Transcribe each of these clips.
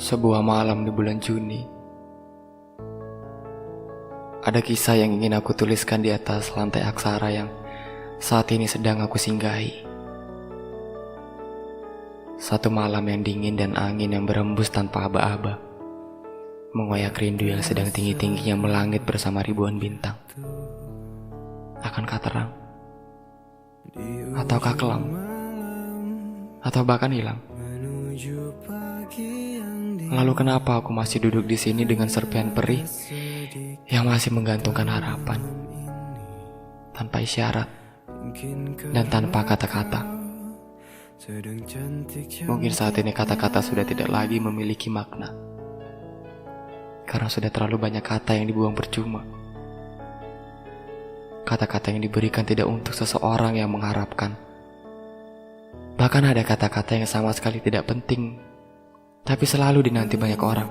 Sebuah malam di bulan Juni, ada kisah yang ingin aku tuliskan di atas lantai aksara yang saat ini sedang aku singgahi. Satu malam yang dingin dan angin yang berembus tanpa aba-aba, mengoyak rindu yang sedang tinggi-tingginya melangit bersama ribuan bintang. Akankah terang? Ataukah kelam? Atau bahkan hilang? Lalu kenapa aku masih duduk di sini dengan serpihan perih yang masih menggantungkan harapan, tanpa isyarat dan tanpa kata-kata? Mungkin saat ini kata-kata sudah tidak lagi memiliki makna, karena sudah terlalu banyak kata yang dibuang percuma. Kata-kata yang diberikan tidak untuk seseorang yang mengharapkan. Bahkan ada kata-kata yang sama sekali tidak penting, tapi selalu dinanti banyak orang.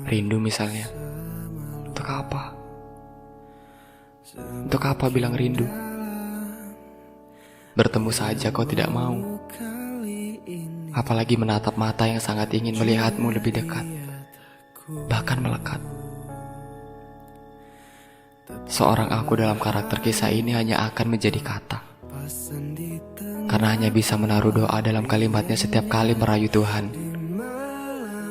Rindu misalnya. Untuk apa? Untuk apa bilang rindu? Bertemu saja kau tidak mau. Apalagi menatap mata yang sangat ingin melihatmu lebih dekat, bahkan melekat. Seorang aku dalam karakter kisah ini hanya akan menjadi kata, karena hanya bisa menaruh doa dalam kalimatnya setiap kali merayu Tuhan.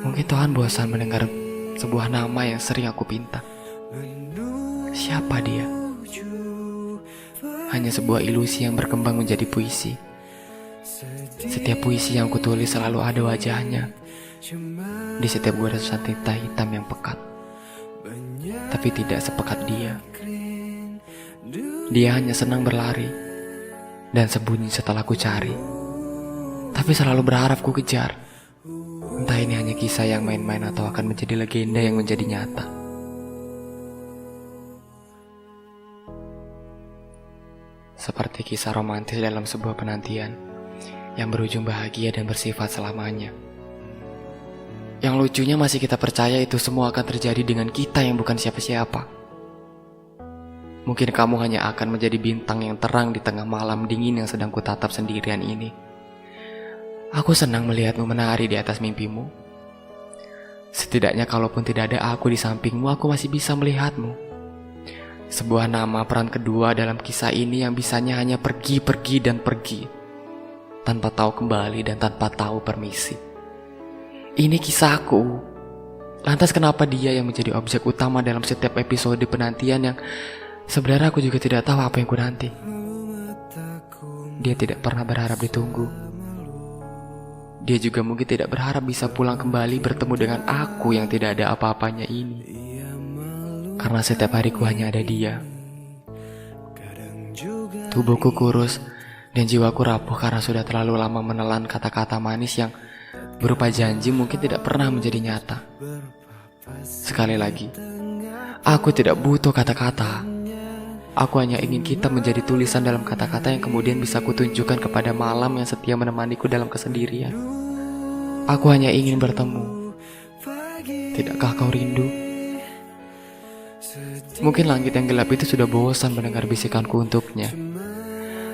Mungkin Tuhan bosan mendengar sebuah nama yang sering aku pinta. Siapa dia? Hanya sebuah ilusi yang berkembang menjadi puisi. Setiap puisi yang kutulis selalu ada wajahnya di setiap goresan tinta hitam yang pekat. Tapi tidak sepekat dia. Dia hanya senang berlari dan sembunyi setelah ku cari, tapi selalu berharap ku kejar. Entah ini hanya kisah yang main-main atau akan menjadi legenda yang menjadi nyata. Seperti kisah romantis dalam sebuah penantian yang berujung bahagia dan bersifat selamanya. Yang lucunya masih kita percaya itu semua akan terjadi dengan kita yang bukan siapa-siapa. Mungkin kamu hanya akan menjadi bintang yang terang di tengah malam dingin yang sedang kutatap sendirian ini. Aku senang melihatmu menari di atas mimpimu. Setidaknya kalaupun tidak ada aku di sampingmu, aku masih bisa melihatmu. Sebuah nama peran kedua dalam kisah ini yang bisanya hanya pergi dan pergi, tanpa tahu kembali dan tanpa tahu permisi. Ini kisahku. Lantas kenapa dia yang menjadi objek utama dalam setiap episode penantian yang sebenarnya aku juga tidak tahu apa yang ku nanti. Dia tidak pernah berharap ditunggu. Dia juga mungkin tidak berharap bisa pulang kembali bertemu dengan aku yang tidak ada apa-apanya ini. Karena setiap hariku hanya ada dia. Tubuhku kurus dan jiwaku rapuh karena sudah terlalu lama menelan kata-kata manis yang berupa janji mungkin tidak pernah menjadi nyata. Sekali lagi, aku tidak butuh kata-kata. Aku hanya ingin kita menjadi tulisan dalam kata-kata yang kemudian bisa kutunjukkan kepada malam yang setia menemaniku dalam kesendirian. Aku hanya ingin bertemu. Tidakkah kau rindu? Mungkin langit yang gelap itu sudah bosan mendengar bisikanku untuknya.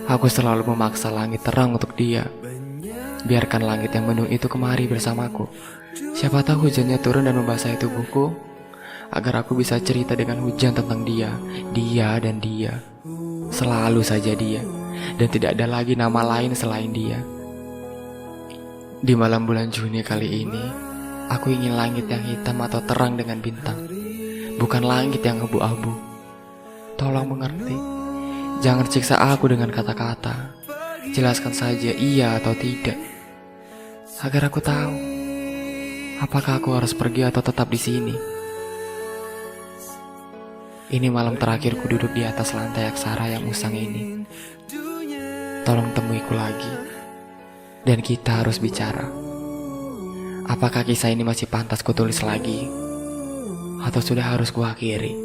Aku selalu memaksa langit terang untuk dia. Biarkan langit yang mendung itu kemari bersamaku. Siapa tahu hujannya turun dan membasahi tubuhku, agar aku bisa cerita dengan hujan tentang dia. Dia dan dia. Selalu saja dia. Dan tidak ada lagi nama lain selain dia. Di malam bulan Juni kali ini, aku ingin langit yang hitam atau terang dengan bintang, bukan langit yang abu-abu. Tolong mengerti. Jangan siksa aku dengan kata-kata. Jelaskan saja iya atau tidak, agar aku tahu apakah aku harus pergi atau tetap di sini. Ini malam terakhirku duduk di atas lantai aksara yang usang ini. Tolong temuiku lagi. Dan kita harus bicara. Apakah kisah ini masih pantas kutulis lagi, atau sudah harus kuakhiri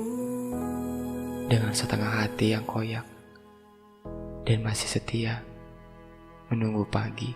dengan setengah hati yang koyak dan masih setia menunggu pagi.